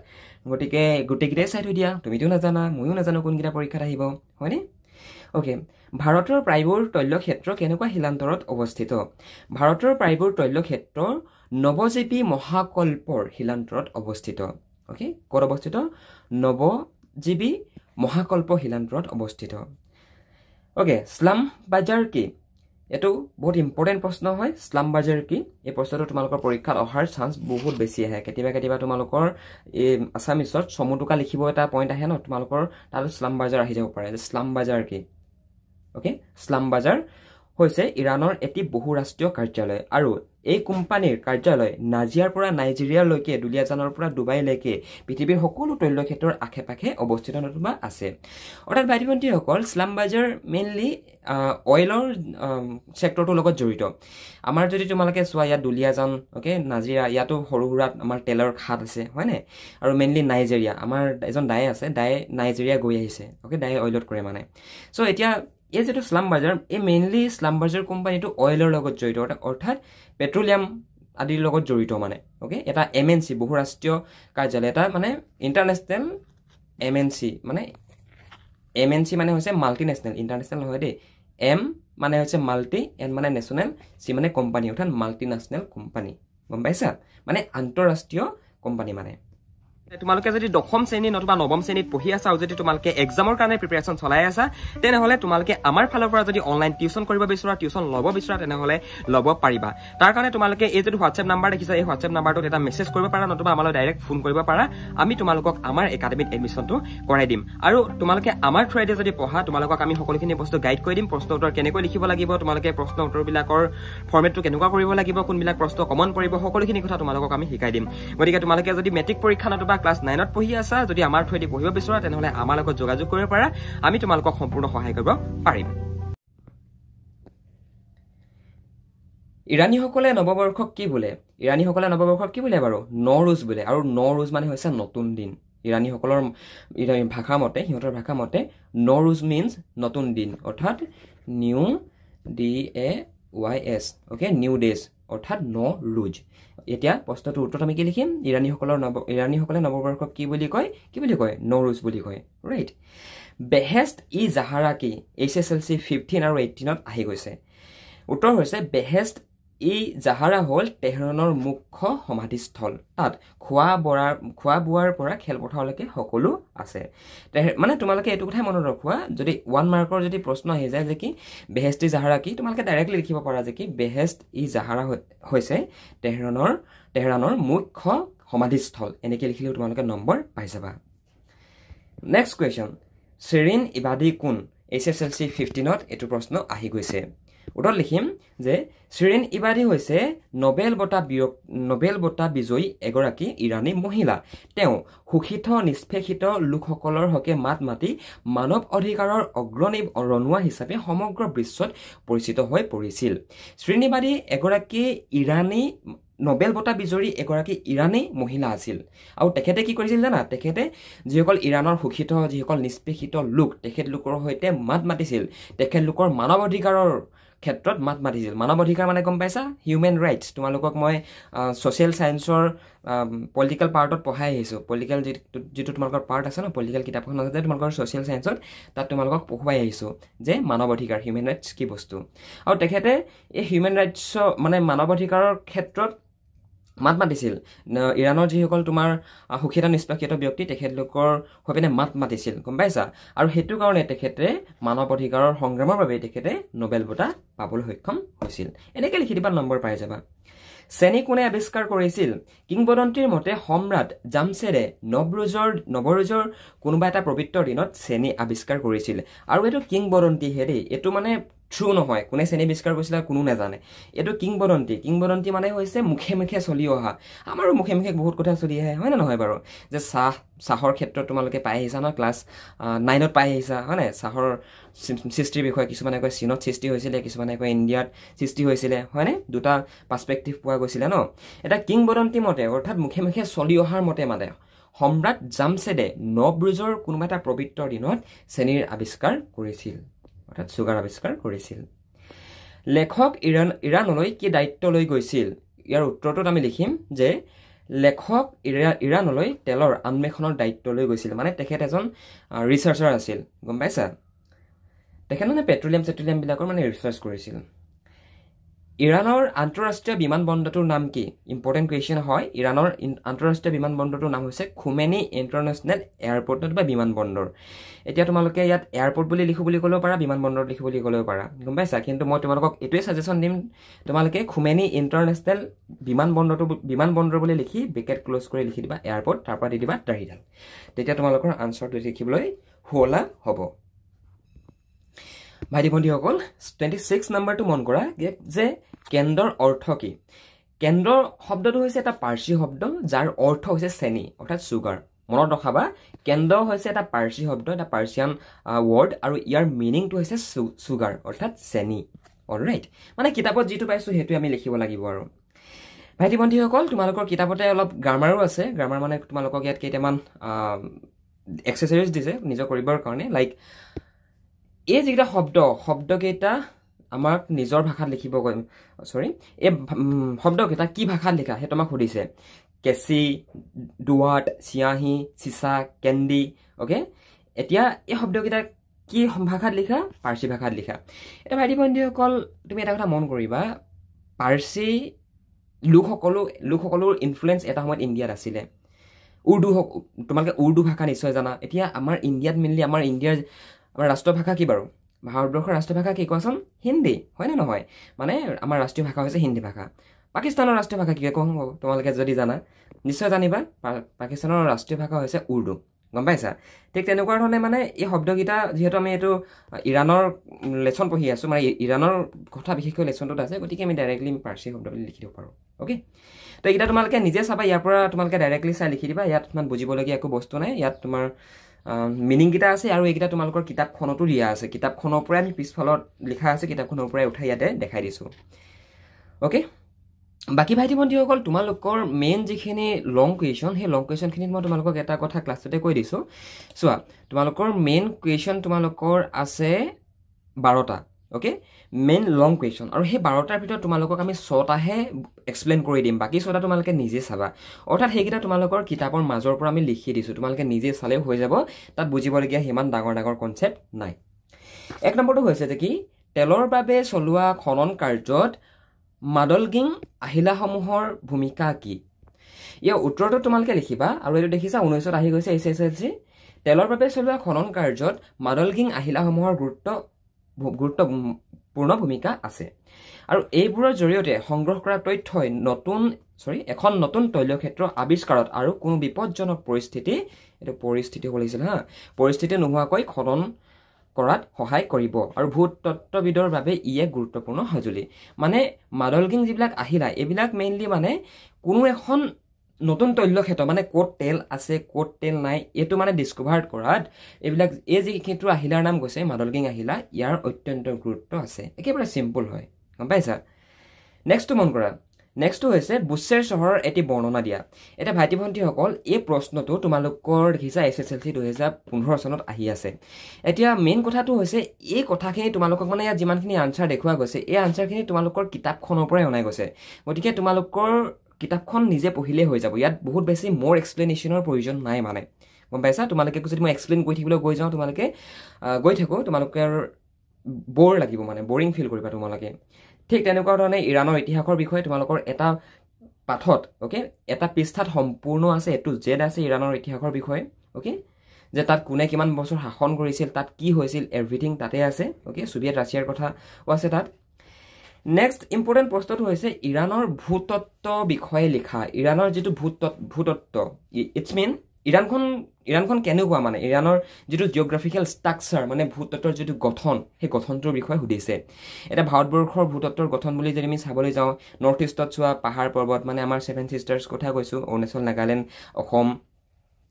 গতিকে গোটেইকেইটাই চাই থৈ দিয়া তুমিতো নাজানা ময়ো নাজানো কোনকেইটা পৰীক্ষাত আহিব হয়নে ওকে ভাৰতৰ প্ৰায়বোৰ তৈলক্ষেত্ৰ কেনেকুৱা শিলান্তৰত অৱস্থিত ভাৰতৰ প্ৰায়বোৰ তৈলক্ষেত্ৰ নৱজীৱী মহাকল্পৰ শিলান্তৰত অৱস্থিত ওকে ক'ত অৱস্থিত নৱজীৱী মহাকল্প শিলান্তৰত অৱস্থিত ওকে স্লাম বাজাৰ কি এটো বহুত ইম্পৰ্টেণ্ট প্ৰশ্ন হয় স্লাম বাজাৰ কি এই প্ৰশ্নটো তোমালোকৰ পৰীক্ষাত অহাৰ চান্স বহুত বেছি আহে কেতিয়াবা তোমালোকৰ এই আছামিছত সমুটুকা লিখিব এটা পইণ্ট আহে ন তোমালোকৰ তাত স্লাম বাজাৰ আহি যাব পাৰে যে স্লাম বাজাৰ কি ওকে স্লাম বাজাৰ হৈছে ইৰাণৰ এটি বহুৰাষ্ট্ৰীয় কাৰ্যালয় আৰু এই কোম্পানীৰ কাৰ্যালয় নাজিয়াৰ পৰা নাইজেৰিয়ালৈকে দুলিয়াজানৰ পৰা ডুবাইলৈকে পৃথিৱীৰ সকলো তৈলক্ষেত্ৰৰ আশে-পাশে অৱস্থিত নতুবা আছে অৰ্থাৎ ভাইটি ভণ্টিসকল স্লাম বাজাৰ মেইনলি অইলৰ সেক্টৰটোৰ লগত জড়িত আমাৰ যদি তোমালোকে চোৱা ইয়াত দুলিয়াজান ওকে নাজিৰা ইয়াতো সৰু সুৰাত আমাৰ তেলৰ খাদ আছে হয়নে আৰু মেইনলি নাইজেৰিয়া আমাৰ এজন দাই আছে দাই নাইজেৰিয়া গৈ আহিছে ওকে দাই অইলত কৰে মানে চ' এতিয়া এই যেটো স্লাম বাজাৰ এই মেইনলি স্লাম বাজাৰ কোম্পানীটো অইলৰ লগত জড়িত অৰ্থাৎ পেট্ৰলিয়াম আদিৰ লগত জড়িত মানে ওকে এটা MNC বহুৰাষ্ট্ৰীয় কাৰ্যালয় এটা মানে ইণ্টাৰনেশ্যনেল MNC মানে MNC মানে হৈছে মাল্টিনেশ্যনেল ইণ্টাৰনেশ্যনেল নহয় দেই M মানে হৈছে মাল্টি N মানে নেশ্যনেল C মানে কোম্পানী অৰ্থাৎ মাল্টিনেশ্যনেল কোম্পানী গম পাইছা মানে আন্তঃৰাষ্ট্ৰীয় কোম্পানী মানে তোমালোকে যদি দশম শ্ৰেণী নতুবা নৱম শ্ৰেণীত পঢ়ি আছা আৰু যদি তোমালোকে এক্সামৰ কাৰণে প্ৰিপাৰেচন চলাই আছা তেনেহলে তোমালোকে আমাৰ ফালৰ পৰা যদি অনলাইন টিউচন কৰিব বিচৰা টিউচন ল'ব বিচৰা তেনেহলে ল'ব পাৰিবা তাৰ কাৰণে তোমালোকে এই যদি হোৱাটছএপ নাম্বাৰ দেখিছা এই হোৱাটছএপ নাম্বাৰটোত এটা মেছেজ কৰিব পাৰা নতুবা আমালৈ ডাইৰেক্ট ফোন কৰিব পাৰা আমি তোমালোকক আমাৰ একাডেমিত এডমিশ্যনটো কৰাই দিম আৰু তোমালোকে আমাৰ থ্ৰুৱেদি যদি পঢ়া তোমালোকক আমি সকলোখিনি বস্তু গাইড কৰি দিম প্ৰশ্ন উত্তৰ কেনেকৈ লিখিব লাগিব তোমালোকে প্ৰশ্ন উত্তৰবিলাকৰ ফৰ্মেটটো কেনেকুৱা কৰিব লাগিব কোনবিলাক প্ৰশ্ন কমন পৰিব সকলোখিনি কথা তোমালোকক আমি শিকাই দিম গতিকে তোমালোকে যদি মেট্ৰিক পৰীক্ষা নতুবা ক্লাছ 9ত পঢ়ি আছা যদি আমাৰ থ্ৰুৱেদি পঢ়িব বিচৰা তেনেহলে আমাৰ লগত যোগাযোগ কৰিব পাৰা আমি তোমালোকক সম্পূৰ্ণ সহায় কৰিব পাৰিম ইৰাণীসকলে নৱবৰ্ষক কি বোলে ইৰাণীসকলে নৱবৰ্ষক কি বোলে বাৰু নওৰুজ বোলে আৰু নওৰুজ মানে হৈছে নতুন দিন ইৰাণীসকলৰ ভাষা মতে সিহঁতৰ ভাষা মতে নওৰুজ মিন্স নতুন দিন অৰ্থাৎ new DAYS okay new days অৰ্থাৎ নওৰুজ এতিয়া প্ৰশ্নটোৰ উত্তৰত আমি কি লিখিম ইৰাণীসকলে নৱবৰ্ষক কি বুলি কয় নওৰুজ বুলি কয় ৰাইট বেহেষ্ট ই জাহাৰা কি HSLC 15 আৰু 18ত আহি গৈছে উত্তৰ হৈছে বেহেষ্ট ই জাহাৰা হ'ল তেহৰানৰ মুখ্য সমাধিস্থল তাত খোৱা বোৱাৰ পৰা খেলপথাৰলৈকে সকলো আছে মানে তোমালোকে এইটো কথা মনত ৰখোৱা যদি 1 মাৰ্কৰ যদি প্ৰশ্ন আহি যায় যে কি বেহেষ্ট ই জাহাৰা কি তোমালোকে ডাইৰেক্টলি লিখিব পাৰা যে কি বেহেষ্ট ই জাহাৰা হৈছে তেহৰানৰ মুখ্য সমাধিস্থল এনেকৈ লিখিলেও তোমালোকে নম্বৰ পাই যাবা নেক্সট কুৱেশ্যন শ্বিৰিন ইবাদী কোন HSLC 15ত এইটো প্ৰশ্ন আহি গৈছে উত্তৰত লিখিম যে শিৰিন ইবাদী হৈছে নোবেল বঁটা বিজয়ী এগৰাকী ইৰাণী মহিলা তেওঁ শোষিত নিষ্পেষিত লোকসকলৰ হকে মাত মাতি মানৱ অধিকাৰৰ অগ্ৰণী ৰণুৱা হিচাপে সমগ্ৰ বিশ্বত পৰিচিত হৈ পৰিছিল শিৰিন ইবাদী এগৰাকী ইৰাণী নোবেল বঁটা বিজয়ী এগৰাকী ইৰাণী মহিলা আছিল আৰু তেখেতে কি কৰিছিল জানা তেখেতে যিসকল ইৰাণৰ শোষিত যিসকল নিষ্পেষিত লোক তেখেতলোকৰ সৈতে মাত মাতিছিল তেখেতলোকৰ মানৱ অধিকাৰৰ ক্ষেত্ৰত মাত মাতিছিল মানৱ অধিকাৰ মানে গম পাইছা হিউমেন ৰাইটছ তোমালোকক মই ছ'চিয়েল ছায়েন্সৰ পলিটিকেল পাৰ্টত পঢ়াই আহিছোঁ পলিটিকেল যিটো তোমালোকৰ পাৰ্ট আছে ন পলিটিকেল কিতাপখন আছে তোমালোকৰ ছ'চিয়েল ছায়েন্সত তাত তোমালোকক পঢ়ুৱাই আহিছোঁ যে মানৱ অধিকাৰ হিউমেন ৰাইটছ কি বস্তু আৰু তেখেতে এই হিউমেন ৰাইটছৰ মানে মানৱ অধিকাৰৰ ক্ষেত্ৰত মাত মাতিছিল ইৰাণৰ যিসকল তোমাৰ শোষিত নিষ্পেষিত ব্যক্তি তেখেতলোকৰ হৈ পিনে মাত মাতিছিল গম পাইছা আৰু সেইটো কাৰণে তেখেতে মানৱ অধিকাৰৰ সংগ্ৰামৰ বাবে তেখেতে নোবেল বঁটা পাবলৈ সক্ষম হৈছিল এনেকৈ লিখি দিবা নম্বৰ পাই যাবা চেনি কোনে আৱিষ্কাৰ কৰিছিল কিংবদন্তীৰ মতে সম্ৰাট জামছেদে নৱৰোজৰ কোনোবা এটা পবিত্ৰ দিনত চেনি আৱিষ্কাৰ কৰিছিল আৰু এইটো কিংবদন্তীহে দেই এইটো মানে ট্ৰু নহয় কোনে চেনি আৱিষ্কাৰ কৰিছিল কোনো নাজানে এইটো কিংবদন্তি মানে হৈছে মুখে মুখে চলি অহা আমাৰো মুখে মুখে বহুত কথা চলি আহে হয় নে নহয় বাৰু যে চাহৰ ক্ষেত্ৰত তোমালোকে পাই আহিছা ন ক্লাছ 9ত পাই আহিছা হয় নাই চাহৰ সৃষ্টিৰ বিষয়ে কিছুমানে কয় চীনত সৃষ্টি হৈছিলে কিছুমানে কয় ইণ্ডিয়াত সৃষ্টি হৈছিলে হয়নে দুটা পাৰ্সপেক্টিভ পোৱা গৈছিলে ন এটা কিংবদন্তি মতে অৰ্থাৎ মুখে মুখে চলি অহাৰ মতে মানে সম্ৰাট জামছেদে নৱৰোজৰ কোনোবা এটা পবিত্ৰ দিনত চেনিৰ আৱিষ্কাৰ কৰিছিল অৰ্থাৎ চুগাৰ আৱিষ্কাৰ কৰিছিল লেখক ইৰাণলৈ কি দায়িত্ব লৈ গৈছিল ইয়াৰ উত্তৰটোত আমি লিখিম যে লেখক ইৰাণলৈ তেলৰ আন্বেষণৰ দায়িত্ব লৈ গৈছিল মানে তেখেত এজন ৰিচাৰ্চাৰ আছিল গম পাইছা তেখেত মানে পেট্ৰলিয়াম বিলাকৰ মানে ৰিচাৰ্চ কৰিছিল ইৰাণৰ আন্তঃৰাষ্ট্ৰীয় বিমানবন্দৰটোৰ নাম কি ইম্পৰ্টেণ্ট কুৱেশ্যন হয় ইৰাণৰ আন্তঃৰাষ্ট্ৰীয় বিমানবন্দৰটোৰ নাম হৈছে খুমেনি ইণ্টাৰনেশ্যনেল এয়াৰপৰ্ট বা বিমানবন্দৰ এতিয়া তোমালোকে ইয়াত এয়াৰপৰ্ট বুলি লিখো বুলি ক'লেও পাৰা বিমানবন্দৰ লিখো বুলি ক'লেও পাৰা গম পাইছা কিন্তু মই তোমালোকক এইটোৱে ছাজেশ্যন দিম তোমালোকে খুমেনি ইণ্টাৰনেশ্যনেল বিমানবন্দৰ বুলি লিখি ব্ৰেকেট ক্লোজ কৰি লিখি দিবা এয়াৰপৰ্ট তাৰ পৰা দি দিবা দাঢ়িডাল তেতিয়া তোমালোকৰ আনচাৰটো লিখিবলৈ শুৱলা হ'ব ভাইটি ভণ্টিসকল 26 নম্বৰটো মন কৰা যে কেন্দ্ৰৰ অৰ্থ কি কেন্দ্ৰৰ শব্দটো হৈছে এটা পাৰ্চী শব্দ যাৰ অৰ্থ হৈছে চেনি অৰ্থাৎ চুগাৰ মনত ৰখাবা কেন্দ্ৰ হৈছে এটা পাৰ্চী শব্দ এটা পাৰ্চিয়ান ৱৰ্ড আৰু ইয়াৰ মিনিংটো হৈছে চুগাৰ অৰ্থাৎ চেনি অলৰাইট মানে কিতাপত যিটো পাইছোঁ সেইটো আমি লিখিব লাগিব আৰু ভাইটি ভণ্টিসকল তোমালোকৰ কিতাপতে অলপ গ্ৰামাৰো আছে গ্ৰামাৰ মানে তোমালোকক ইয়াত কেইটামান এক্সাৰচাইজ দিছে নিজৰ কৰিবৰ কাৰণে লাইক এই যিকেইটা শব্দকেইটা আমাক নিজৰ ভাষাত লিখিব এই শব্দকেইটা কি ভাষাত লিখা সেইটো আমাক সুধিছে কেঁচি দুৱাট চিয়াহী চিচা কেণ্ডি অ'কে এতিয়া এই শব্দকেইটা কি ভাষাত লিখা পাৰ্চী ভাষাত লিখা এটা ভাইটি ভণ্টিসকল তুমি এটা কথা মন কৰিবা পাৰ্চী লোকসকলৰ ইনফ্লুৱেঞ্চ এটা সময়ত ইণ্ডিয়াত আছিলে তোমালোকে উৰ্দু ভাষা নিশ্চয় জানা এতিয়া আমাৰ ইণ্ডিয়াত মেইনলি আমাৰ ৰাষ্ট্ৰীয় ভাষা কি বাৰু ভাৰতবৰ্ষৰ ৰাষ্ট্ৰীয় ভাষা কি কোৱাচোন হিন্দী হয়নে নহয় মানে আমাৰ ৰাষ্ট্ৰীয় ভাষা হৈছে হিন্দী ভাষা পাকিস্তানৰ ৰাষ্ট্ৰীয় ভাষা কি কোন হ'ব তোমালোকে যদি জানা নিশ্চয় জানিবা পাকিস্তানৰ ৰাষ্ট্ৰীয় ভাষা হৈছে উৰ্দু গম পাইছা ঠিক তেনেকুৱা ধৰণে মানে এই শব্দকেইটা যিহেতু আমি এইটো ইৰাণৰ লেচন পঢ়ি আছোঁ মানে ইৰাণৰ কথা বিশেষকৈ লেচনটোত আছে গতিকে আমি ডাইৰেক্টলি পাৰ্চী শব্দ বুলি লিখি দিব পাৰোঁ অ'কে তো এইকেইটা তোমালোকে নিজে চাবা ইয়াৰ পৰা তোমালোকে ডাইৰেক্টলি চাই লিখি দিবা ইয়াত ইমান বুজিবলগীয়া একো বস্তু নাই ইয়াত তোমাৰ মিনিংকেইটা আছে আৰু এইকেইটা তোমালোকৰ কিতাপখনতো দিয়া আছে কিতাপখনৰ পৰাই আমি পিছফালত লিখা আছে কিতাপখনৰ পৰাই উঠাই ইয়াতে দেখাই দিছোঁ অ'কে বাকী ভাইটি ভণ্টিসকল তোমালোকৰ মেইন যিখিনি লং কুৱেশ্যন সেই লং কুৱেশ্যনখিনিত মই তোমালোকক এটা কথা ক্লাছটোতে কৈ দিছোঁ চোৱা তোমালোকৰ মেইন কুৱেশ্যন তোমালোকৰ আছে 12টা অ'কে মেইন লং কুৱেশ্যন আৰু সেই 12টাৰ ভিতৰত তোমালোকক আমি 6টাহে এক্সপ্লেইন কৰি দিম বাকী 6টা তোমালোকে নিজে চাবা অৰ্থাৎ সেইকেইটা তোমালোকৰ কিতাপৰ মাজৰ পৰা আমি লিখি দিছোঁ তোমালোকে নিজে চালেও হৈ যাব তাত বুজিবলগীয়া সিমান ডাঙৰ কনচেপ্ট নাই এক নম্বৰটো হৈছে যে কি তেলৰ বাবে চলোৱা খনন কাৰ্যত মাডলগিং আহিলাসমূহৰ ভূমিকা কি ইয়াৰ উত্তৰটো তোমালোকে লিখিবা আৰু এইটো দেখিছা 19ত আহি গৈছে SSLC তেলৰ বাবে চলোৱা খনন কাৰ্যত মাডলগিং আহিলাসমূহৰ গুৰুত্বপূৰ্ণ ভূমিকা আছে আৰু এইবোৰৰ জৰিয়তে সংগ্ৰহ কৰা তথ্যই এখন নতুন তৈলক্ষেত্ৰ আৱিষ্কাৰত আৰু কোনো বিপদজনক পৰিস্থিতি হ'ব লাগিছিল পৰিস্থিতি নোহোৱাকৈ খনন কৰাত সহায় কৰিব আৰু ভূতত্ত্ববিদৰ বাবে ই এক গুৰুত্বপূৰ্ণ সঁজুলি মানে মাদলগিং যিবিলাক আহিলা এইবিলাক মেইনলি মানে কোনো এখন নতুন তৈলক্ষেত্ৰ মানে ক'ত তেল আছে ক'ত তেল নাই এইটো মানে ডিস্কভাৰ কৰাত এইবিলাক এই যিটো আহিলাৰ নাম গৈছে মাদলগিং আহিলা ইয়াৰ অত্যন্ত গুৰুত্ব আছে একেবাৰে সিম্পল হয় গম পাইছা নেক্সটটো মন কৰা নেক্সটটো হৈছে বুশ্বেৰ চহৰৰ এটি বৰ্ণনা দিয়া এটা ভাইটি ভণ্টিসকল এই প্ৰশ্নটো তোমালোকৰ দেখিছা SSLC 2015 চনত আহি আছে এতিয়া মেইন কথাটো হৈছে এই কথাখিনি তোমালোকক মানে ইয়াত যিমানখিনি আনসাৰ দেখুৱা গৈছে এই আনসাৰখিনি তোমালোকৰ কিতাপখনৰ পৰাই অনাই গৈছে গতিকে তোমালোকৰ কিতাপখন নিজে পঢ়িলে হৈ যাব ইয়াত বহুত বেছি মোৰ এক্সপ্লেনেশ্যনৰ প্ৰয়োজন নাই মানে গম পাইছা তোমালোকে যদি মই এক্সপ্লেইন কৰি থাকিবলৈ গৈ যাওঁ তোমালোকে গৈ থাকো তোমালোকৰ বৰ লাগিব মানে বৰিং ফিল কৰিবা তোমালোকে ঠিক তেনেকুৱা ধৰণে ইৰাণৰ ইতিহাসৰ বিষয়ে তোমালোকৰ এটা পাঠত ওকে এটা পৃষ্ঠাত সম্পূৰ্ণ আছে এটো জেড আছে ইৰাণৰ ইতিহাসৰ বিষয়ে ওকে যে তাত কোনে কিমান বছৰ শাসন কৰিছিল তাত কি হৈছিল এভৰিথিং তাতে আছে ওকে সোভিয়েট ৰাছিয়াৰ কথা আছে তাত নেক্সট ইম্পৰ্টেণ্ট প্ৰশ্নটো হৈছে ইৰাণৰ ভূতত্ত্ব বিষয়ে লিখা ইৰাণৰ যিটো ভূতত্ত্ব ইটছ মিন ইৰাণখন কেনেকুৱা মানে ইৰাণৰ যিটো জিঅ'গ্ৰাফিকেল ষ্ট্ৰাকচাৰ মানে ভূতত্ত্বৰ যিটো গঠন সেই গঠনটোৰ বিষয়ে সুধিছে এটা ভাৰতবৰ্ষৰ ভূতত্ত্বৰ গঠন বুলি যদি আমি চাবলৈ যাওঁ নৰ্থ ইষ্টত চোৱা পাহাৰ পৰ্বত মানে আমাৰ 7 সিষ্টাৰ্ছ কথা কৈছোঁ অৰুণাচল নাগালেণ্ড অসম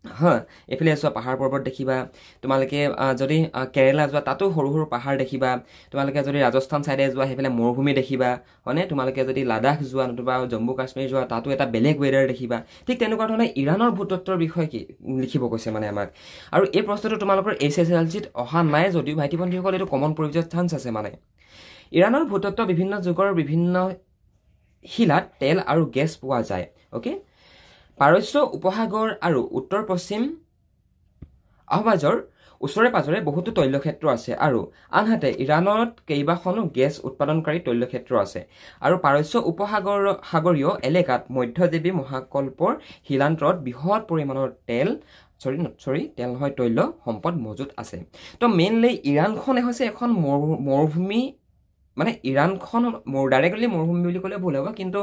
হা এফালে চোৱা পাহাৰ পৰ্বত দেখিবা তোমালোকে যদি কেৰেলা যোৱা তাতো সৰু সৰু পাহাৰ দেখিবা তোমালোকে যদি ৰাজস্থান সাইডে যোৱা সেইফালে মৰুভূমি দেখিবা হয়নে তোমালোকে যদি লাডাখ যোৱা নতুবা জম্মু কাশ্মীৰ যোৱা তাতো এটা বেলেগ ৱেডাৰ দেখিবা ঠিক তেনেকুৱা ধৰণে ইৰাণৰ ভূতত্ত্বৰ বিষয়ে কি লিখিব কৈছে মানে আমাক আৰু এই প্ৰশ্নটো তোমালোকৰ SSLCত অহা নাই যদিও ভাইটি ভণ্টিসকল এইটো কমন পৰিযোৱাৰ চান্স আছে মানে ইৰাণৰ ভূতত্ত্ব বিভিন্ন যুগৰ বিভিন্ন শিলাত তেল আৰু গেছ পোৱা যায় ওকে পাৰস্য উপসাগৰ আৰু উত্তৰ পশ্চিম আহৱাজৰ ওচৰে পাজৰে বহুতো তৈলক্ষেত্ৰ আছে আৰু আনহাতে ইৰাণত কেইবাখনো গেছ উৎপাদনকাৰী তৈলক্ষেত্ৰ আছে আৰু পাৰস্য উপসাগৰীয় এলেকাত মধ্যদেৱী মহাকল্পৰ শিলান্তৰত বৃহৎ পৰিমাণৰ তেল নহয় তৈল সম্পদ মজুত আছে তো মেইনলি ইৰাণখনে হৈছে এখন মৰুভূমি মানে ইৰাণখন ডাইৰেক্টলি মৰুভূমি বুলি ক'লে ভুল হ'ব কিন্তু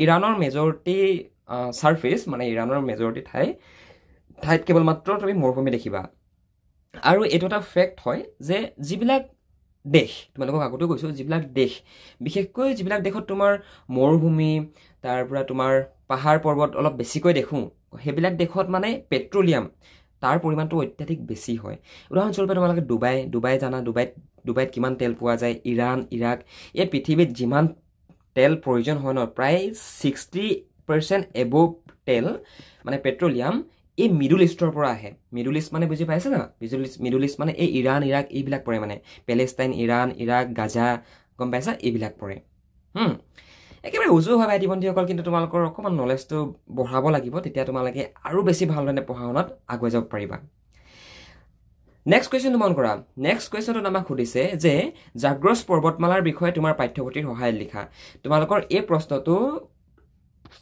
ইৰাণৰ মেজৰিটি সাৰফেস মানে ইৰাণৰ মেজৰিটি ঠাইত কেৱল মাত্ৰ তুমি মৰুভূমি দেখিবা আৰু এইটো এটা ফেক্ট হয় যে যিবিলাক দেশ তোমালোকক আগতে কৈছো যিবিলাক দেশ বিশেষকৈ যিবিলাক দেশত তোমাৰ মৰুভূমি তাৰ পৰা তোমাৰ পাহাৰ পৰ্বত অলপ বেছিকৈ দেখো সেইবিলাক দেশত মানে পেট্ৰলিয়াম তাৰ পৰিমাণটো অত্যাধিক বেছি হয় উদাহৰণস্বৰূপে তোমালোকে ডুবাই জানা ডুবাইত কিমান তেল পোৱা যায় ইৰাণ ইৰাক এই পৃথিৱীত যিমান তেল প্ৰয়োজন হয় ন প্ৰায় 60% এবভ তেল মানে পেট্ৰলিয়াম এই মিডল ইষ্টৰ পৰা আহে মিডল ইষ্ট মানে বুজি পাইছে না মিডল ইষ্ট মানে এই ইৰাণ ইৰাক এইবিলাক পৰে মানে পেলেষ্টাইন ইৰাণ ইৰাক গাজা গম পাইছা এইবিলাক পৰে একেবাৰে উজু হয় ভাইটি ভণ্টিসকল কিন্তু তোমালোকৰ অকণমান নলেজটো বঢ়াব লাগিব তেতিয়া তোমালোকে আৰু বেছি ভালদৰে পঢ়া শুনাত আগুৱাই যাব পাৰিবা নেক্সট কুৱেশ্যনটো মন কৰা নেক্সট কুৱেশ্যনটোত আমাক সুধিছে যে জাগ্ৰছ পৰ্বতমালাৰ বিষয়ে তোমাৰ পাঠ্যপুথিৰ সহায়ত লিখা তোমালোকৰ এই প্ৰশ্নটো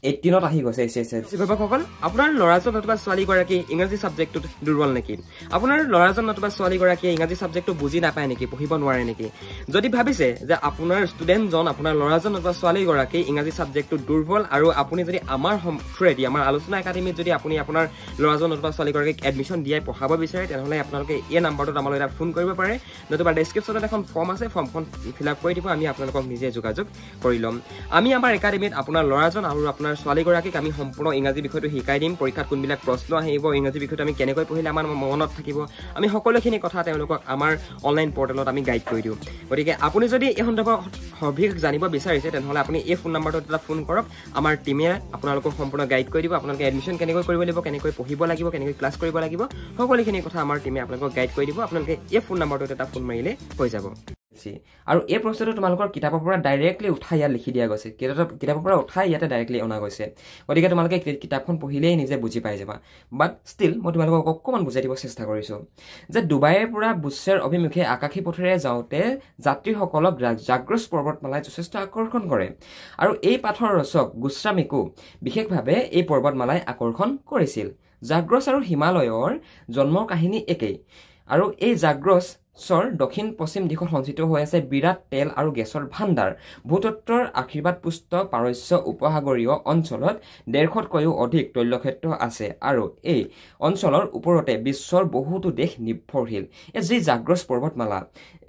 18ত আহি গৈছে SSLC শিক্ষকসকল আপোনাৰ ল'ৰাজন অথবা ছোৱালীগৰাকী ইংৰাজী সাবজেক্টটোত দুৰ্বল নেকি আপোনাৰ ল'ৰাজন অথবা ছোৱালীগৰাকীয়ে ইংৰাজী সাবজেক্টটো বুজি নাপায় নেকি পঢ়িব নোৱাৰে নেকি যদি ভাবিছে যে আপোনাৰ ষ্টুডেণ্টজন আপোনাৰ ল'ৰাজন অথবা ছোৱালীগৰাকী ইংৰাজী সাবজেক্টটো দুৰ্বল আৰু আপুনি যদি আমাৰ থ্ৰুৱেদি আমাৰ আলোচনা একাডেমীত যদি আপুনি আপোনাৰ ল'ৰাজন অথবা ছোৱালীগৰাকীক এডমিশ্যন দিয়াই পঢ়াব বিচাৰে তেনেহ'লে আপোনালোকে এই নাম্বাৰটোত আমালৈ এটা ফোন কৰিব পাৰে নতুবা ডেছক্ৰিপশ্যনত এখন ফৰ্ম আছে ফৰ্মখন ফিল আপ কৰি দিব আমি আপোনালোকক নিজে যোগাযোগ কৰি ল'ম আমি আমাৰ একাডেমীত আপোনাৰ ল'ৰাজন আৰু আপোনাৰ ছোৱালীগৰাকীক আমি সম্পূৰ্ণ ইংৰাজী বিষয়টো শিকাই দিম পৰীক্ষাত কোনবিলাক প্ৰশ্ন আহিব ইংৰাজী বিষয়টো আমি কেনেকৈ পঢ়িলে আমাৰ মনত থাকিব আমি সকলোখিনি কথা তেওঁলোকক আমাৰ অনলাইন পৰ্টেলত আমি গাইড কৰি দিওঁ গতিকে আপুনি যদি এই সন্দৰ্ভত সবিশেষ জানিব বিচাৰিছে তেনেহ'লে আপুনি এই ফোন নাম্বাৰটোত এটা ফোন কৰক আমাৰ টিমে আপোনালোকক সম্পূৰ্ণ গাইড কৰি দিব আপোনালোকে এডমিশ্যন কেনেকৈ কৰিব লাগিব কেনেকৈ পঢ়িব লাগিব কেনেকৈ ক্লাছ কৰিব লাগিব সকলোখিনি কথা আমাৰ টিমে আপোনালোকক গাইড কৰি দিব আপোনালোকে এই ফোন নাম্বাৰটোত এটা ফোন মাৰিলে হৈ যাব আৰু এই প্ৰশ্নটো তোমালোকৰ কিতাপৰ পৰা ডাইৰেক্টলি উঠাই ইয়াত লিখি দিয়া গৈছে কিতাপৰ পৰা উঠাই ইয়াতে ডাইৰেক্টলি অনা গৈছে গতিকে তোমালোকে কিতাপখন পঢ়িলেই নিজে বুজি পাই যাবা বাট ষ্টিল মই তোমালোকক অকণমান বুজাই দিব চেষ্টা কৰিছোঁ যে ডুবাইৰ পৰা বুশ্বেৰ অভিমুখে আকাশী পথেৰে যাওঁতে যাত্ৰীসকলক জাগ্ৰছ পৰ্বতমালাই যথেষ্ট আকৰ্ষণ কৰে আৰু এই পাঠৰ ৰচক গোস্বামীকো বিশেষভাৱে এই পৰ্বতমালাই আকৰ্ষণ কৰিছিল জাগ্ৰছ আৰু হিমালয়ৰ জন্মৰ কাহিনী একেই আৰু এই জাগ্ৰছ ভাৰতবৰ্ষৰ দক্ষিণ পশ্চিম দিশত সঞ্চিত হৈ আছে বিৰাট তেল আৰু গেছৰ ভাণ্ডাৰ ভূতত্বৰ আশীৰ্বাদপুষ্ট পাৰস্য উপসাগৰীয় অঞ্চলত 150তকৈও অধিক তৈলক্ষেত্ৰ আছে আৰু এই অঞ্চলৰ ওপৰতে বিশ্বৰ বহুতো দেশ নিৰ্ভৰশীল যি জাগ্ৰছ পৰ্বতমালা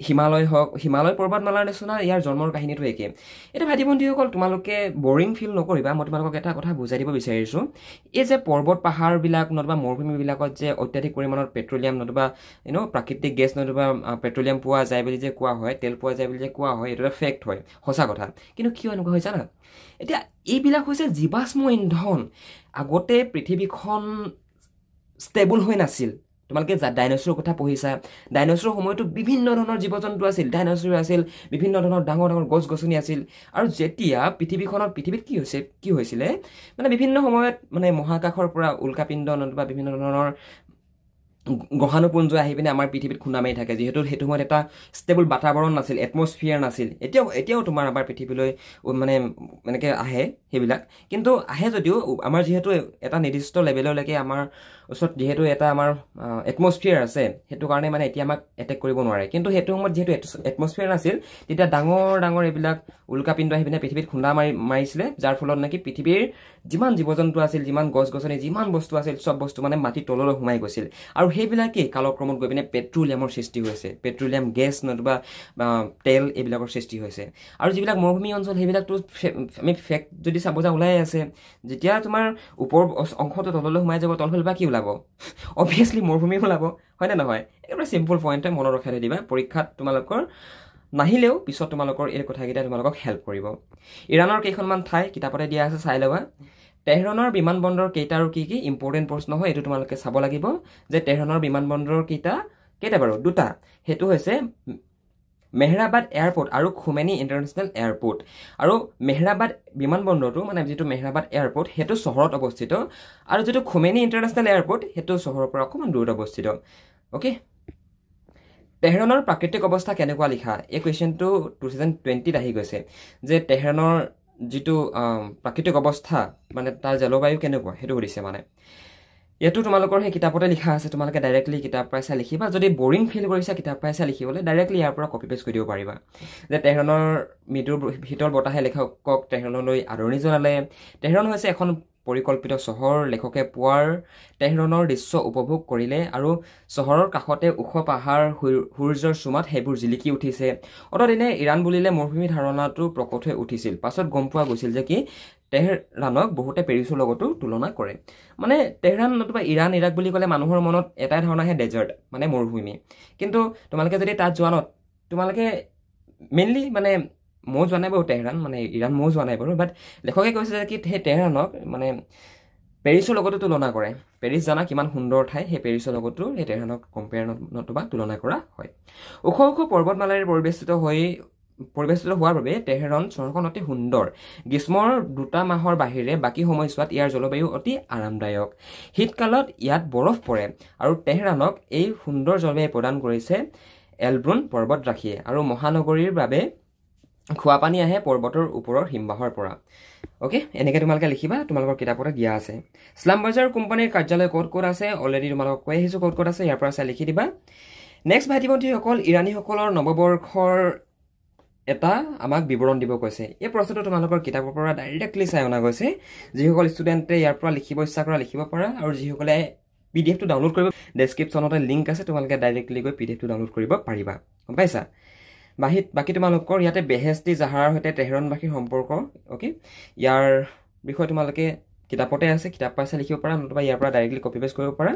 হিমালয় পৰ্বতমালাৰ নিচিনা ইয়াৰ জন্মৰ কাহিনীটো একে এটা ভাইটি ভণ্টিসকল তোমালোকে বৰিং ফিল নকৰিবা মই তোমালোকক এটা কথা বুজাই দিব বিচাৰিছোঁ এই যে পৰ্বত পাহাৰবিলাক নতুবা মৰুভূমিবিলাকত যে অত্যাধিক পৰিমাণৰ পেট্ৰলিয়াম নতুবা প্ৰাকৃতিক গেছ নতুবা পেট্ৰলিয়াম পোৱা যায় বুলি যে কোৱা হয় তেল পোৱা যায় বুলি যে কোৱা হয় এইটো এটা ফেক্ট হয় সঁচা কথা কিন্তু কিয় এনেকুৱা হয় জানা এতিয়া এইবিলাক হৈছে জীৱাশ্ম ইন্ধন আগতে পৃথিৱীখন ষ্টেবল হৈ নাছিল তোমালোকে ডাইনছৰৰ কথা পঢ়িছা ডাইনছৰৰ সময়তো বিভিন্ন ধৰণৰ জীৱ জন্তু আছিল ডাইনছৰ আছিল বিভিন্ন ধৰণৰ ডাঙৰ ডাঙৰ গছ গছনি আছিল আৰু যেতিয়া পৃথিৱীত কি হৈছিলে মানে বিভিন্ন সময়ত মানে মহাকাশৰ পৰা উল্কাপিণ্ড নতুবা বিভিন্ন ধৰণৰ গ্ৰহাণুপুঞ্জ আহি পিনে আমাৰ পৃথিৱীত খুন্দা মাৰি থাকে যিহেতু সেইটো সময়ত এটা ষ্টেবল বাতাবৰণ নাছিল এটমছফিয়াৰ নাছিল এতিয়াও তোমাৰ আমাৰ পৃথিৱীলৈ মানে এনেকৈ আহে সেইবিলাক কিন্তু আহে যদিও আমাৰ যিহেতু এটা নিৰ্দিষ্ট লেভেললৈকে আমাৰ ওচৰত যিহেতু এটা আমাৰ এটমছফিয়াৰ আছে সেইটো কাৰণে মানে এতিয়া আমাক এটেক কৰিব নোৱাৰে কিন্তু সেইটো সময়ত যিহেতু এটমছফিয়াৰ নাছিল তেতিয়া ডাঙৰ ডাঙৰ এইবিলাক উল্কাপিণ্ড আহি পিনে পৃথিৱীত খুন্দা মাৰিছিলে যাৰ ফলত নেকি পৃথিৱীৰ যিমান জীৱ জন্তু আছিল যিমান গছ গছনি যিমান বস্তু আছিল চব বস্তু মানে মাটিৰ তললৈ সোমাই গৈছিল আৰু সেইবিলাকেই কালক্ৰমত গৈ পিনে পেট্ৰলিয়ামৰ সৃষ্টি হৈছে পেট্ৰলিয়াম গেছ নতুবা তেল এইবিলাকৰ সৃষ্টি হৈছে আৰু যিবিলাক মৰুভূমি অঞ্চল সেইবিলাকতো আমি ফেক্ট যদি চাব যা ওলাই আছে যেতিয়া তোমাৰ ওপৰ অংশটো তললৈ সোমাই যাব তলফালৰ পৰা কি ওলাব অবভিয়াছলি মৰুভূমি ওলাব হয়নে নহয় একেবাৰে চিম্পল পইণ্টে মনত ৰখাই থৈ দিবা পৰীক্ষাত তোমালোকৰ নাহিলেও পিছত তোমালোকৰ এই কথাকেইটা তোমালোকক হেল্প কৰিব ইৰাণৰ কেইখনমান ঠাই কিতাপতে দিয়া আছে চাই ল'বা তেহৰানৰ বিমানবন্দৰ কেইটা আৰু কি ইম্পৰ্টেণ্ট প্ৰশ্ন হয় এইটো তোমালোকে চাব লাগিব যে তেহৰানৰ বিমানবন্দৰ কেইটা বাৰু দুটা সেইটো হৈছে মেহৰাবাদ এয়াৰপৰ্ট আৰু খুমেনি ইণ্টাৰনেশ্যনেল এয়াৰপৰ্ট আৰু মেহৰাবাদ বিমানবন্দৰটো মানে যিটো মেহৰাবাদ এয়াৰপৰ্ট সেইটো চহৰত অৱস্থিত আৰু যিটো খুমেনি ইণ্টাৰনেশ্যনেল এয়াৰপৰ্ট সেইটো চহৰৰ পৰা অকণমান দূৰত অৱস্থিত অ'কে তেহৰানৰ প্ৰাকৃতিক অৱস্থা কেনেকুৱা লিখা এই কুৱেশ্যনটো 2020ত আহি গৈছে যে তেহৰানৰ যিটো প্ৰাকৃতিক অৱস্থা মানে তাৰ জলবায়ু কেনেকুৱা সেইটো সুধিছে মানে ইয়াতো তোমালোকৰ সেই কিতাপতে লিখা আছে তোমালোকে ডাইৰেক্টলি কিতাপ পাই চাই লিখিবা যদি বৰিং ফিল কৰিছা কিতাপ পাই চাই লিখিবলৈ ডাইৰেক্টলি ইয়াৰ পৰা কপি পেষ্ট কৰি দিব পাৰিবা যে তেহৰানৰ মৃদুৰ শীতল বতাহে লেখকক তেহৰানলৈ আদৰণি জনালে তেহৰান হৈছে এখন পৰিকল্পিত চহৰ লেখকে পুৱাৰ তেহৰানৰ দৃশ্য উপভোগ কৰিলে আৰু চহৰৰ কাষতে ওখ পাহাৰ সূৰ্যৰ চুমাত সেইবোৰ জিলিকি উঠিছে অতদিনে ইৰাণ বুলিলে মৰুভূমি ধাৰণাটো প্ৰকট হৈ উঠিছিল পাছত গম পোৱা গৈছিল যে কি তেহৰানক বহুতে পেৰিছৰ লগতো তুলনা কৰে মানে তেহৰান নতুবা ইৰাক বুলি ক'লে মানুহৰ মনত এটাই ধাৰণা আহে ডেজাৰ্ট মানে মৰুভূমি কিন্তু তোমালোকে যদি তাত যোৱা তোমালোকে মেইনলি মানে ময়ো যোৱা নাই বাৰু তেহৰান মানে ইৰাণ ময়ো যোৱা নাই বাৰু বাট লেখকে কৈছে যে কি সেই তেহৰানক মানে পেৰিছৰ লগতো তুলনা কৰে পেৰিছ জানা কিমান সুন্দৰ ঠাই সেই পেৰিছৰ লগতো সেই তেহৰানক কম্পেয়াৰ নতুবা তুলনা কৰা হয় ওখ ওখ পৰ্বতমালাৰে পৰিৱেষ্টিত হোৱাৰ বাবে তেহৰান চহৰখন অতি সুন্দৰ গ্ৰীষ্মৰ 2 মাহৰ বাহিৰে বাকী সময়ছোৱাত ইয়াৰ জলবায়ু অতি আৰামদায়ক শীতকালত ইয়াত বৰফ পৰে আৰু তেহৰানক এই সুন্দৰ জলবায়ু প্ৰদান কৰিছে এলব্ৰুন পৰ্বতৰাশিয়ে আৰু মহানগৰীৰ বাবে খোৱা পানী আহে পৰ্বতৰ ওপৰৰ হিমবাহৰ পৰা অ'কে এনেকৈ তোমালোকে লিখিবা তোমালোকৰ কিতাপতে দিয়া আছে স্লাম বাজাৰ কোম্পানীৰ কাৰ্যালয় ক'ত আছে অলৰেডি তোমালোকক কৈ আহিছোঁ ক'ত আছে ইয়াৰ পৰা চাই লিখি দিবা নেক্সট ভাইটি ভণ্টিসকল ইৰাণীসকলৰ নৱবৰ্ষৰ এটা আমাক বিৱৰণ দিব কৈছে এই প্ৰশ্নটো তোমালোকৰ কিতাপৰ পৰা ডাইৰেক্টলি চাই অনা গৈছে যিসকল ষ্টুডেণ্টে ইয়াৰ পৰা লিখিব ইচ্ছা কৰা লিখিব পাৰা আৰু যিসকলে পিডিএফটো ডাউনলোড কৰিব ডেছক্ৰিপশ্যনতে লিংক আছে তোমালোকে ডাইৰেক্টলি গৈ পিডিএফটো ডাউনলোড কৰিব পাৰিবা গম পাইছা বাকী তোমালোকৰ ইয়াতে বেহেস্তি জাহাৰৰ সৈতে তেহৰানবাসীৰ সম্পৰ্ক অ'কে ইয়াৰ বিষয়ে তোমালোকে কিতাপতে আছে কিতাপ পাইছা লিখিব পাৰা নতুবা ইয়াৰ পৰা ডাইৰেক্টলি কপি পেষ্ট কৰিব পাৰা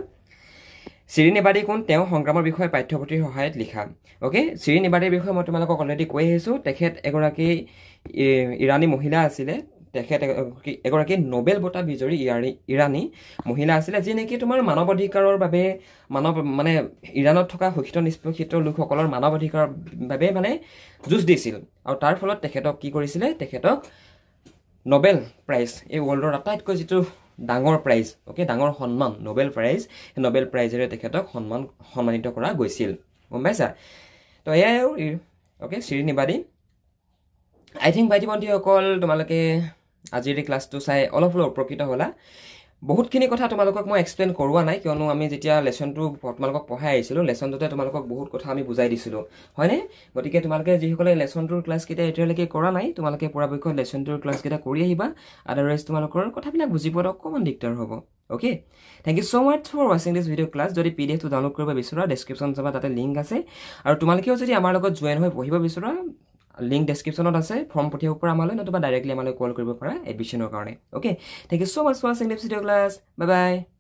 শিৰিন ইবাদী কোন তেওঁ সংগ্ৰামৰ বিষয়ে পাঠ্যপুথিৰ সহায়ত লিখা অ'কে শিৰিন ইবাদীৰ বিষয়ে মই তোমালোকক অলৰেডি কৈ আহিছোঁ তেখেত এগৰাকী ইৰাণী মহিলা আছিলে তেখেত এগৰাকী নোবেল বঁটা বিজয়ী ইৰাণী মহিলা আছিলে যি নেকি তোমাৰ মানৱ অধিকাৰৰ বাবে মানে ইৰাণত থকা শোষিত নিষ্পেষিত লোকসকলৰ মানৱ অধিকাৰৰ বাবে মানে যুঁজ দিছিল আৰু তাৰ ফলত তেখেতক কি কৰিছিলে তেখেতক নোবেল প্ৰাইজ এই ৱৰ্ল্ডৰ আটাইতকৈ যিটো ডাঙৰ প্ৰাইজ অ'কে ডাঙৰ সন্মান নোবেল প্ৰাইজ সেই নোবেল প্ৰাইজেৰে তেখেতক সন্মানিত কৰা গৈছিল গম পাইছা তো এয়াই আৰু অ'কে শিৰিন ইবাদী আই থিংক ভাইটি ভণ্টিসকল তোমালোকে আজিৰ এই ক্লাছটো চাই অলপ উপকৃত হ'লা বহুতখিনি কথা তোমালোকক মই এক্সপ্লেইন কৰোৱা নাই কিয়নো আমি যেতিয়া লেসনটো তোমালোকক পঢ়াই আহিছিলোঁ লেসনটোতে তোমালোকক বহুত কথা আমি বুজাই দিছিলোঁ হয়নে গতিকে তোমালোকে যিসকলে লেসনটোৰ ক্লাছকেইটা এতিয়ালৈকে কৰা নাই তোমালোকে পৰাপক্ষত লেসনটোৰ ক্লাছকেইটা কৰি আহিবা আদাৰৱাইজ তোমালোকৰ কথাবিলাক বুজি পোৱাত অকণমান দিগদাৰ হ'ব okay thank you so much for ৱাচিং দিছ ভিডিঅ' ক্লাছ যদি পিডিএফটো ডাউনলোড কৰিব বিচৰা ডেছক্ৰিপশ্যন চাবা তাতে লিংক আছে আৰু তোমালোকেও যদি আমাৰ লগত জয়েন হৈ পঢ়িব বিচৰা লিংক ডেছক্ৰিপশ্যনত আছে ফৰ্ম পঠিয়াব পৰা আমালৈ নতুবা ডাইৰেক্টলি আমালৈ কল কৰিব পাৰা এডমিশ্যনৰ কাৰণে okay thank you so much for ৱাচিং this video' class bye bye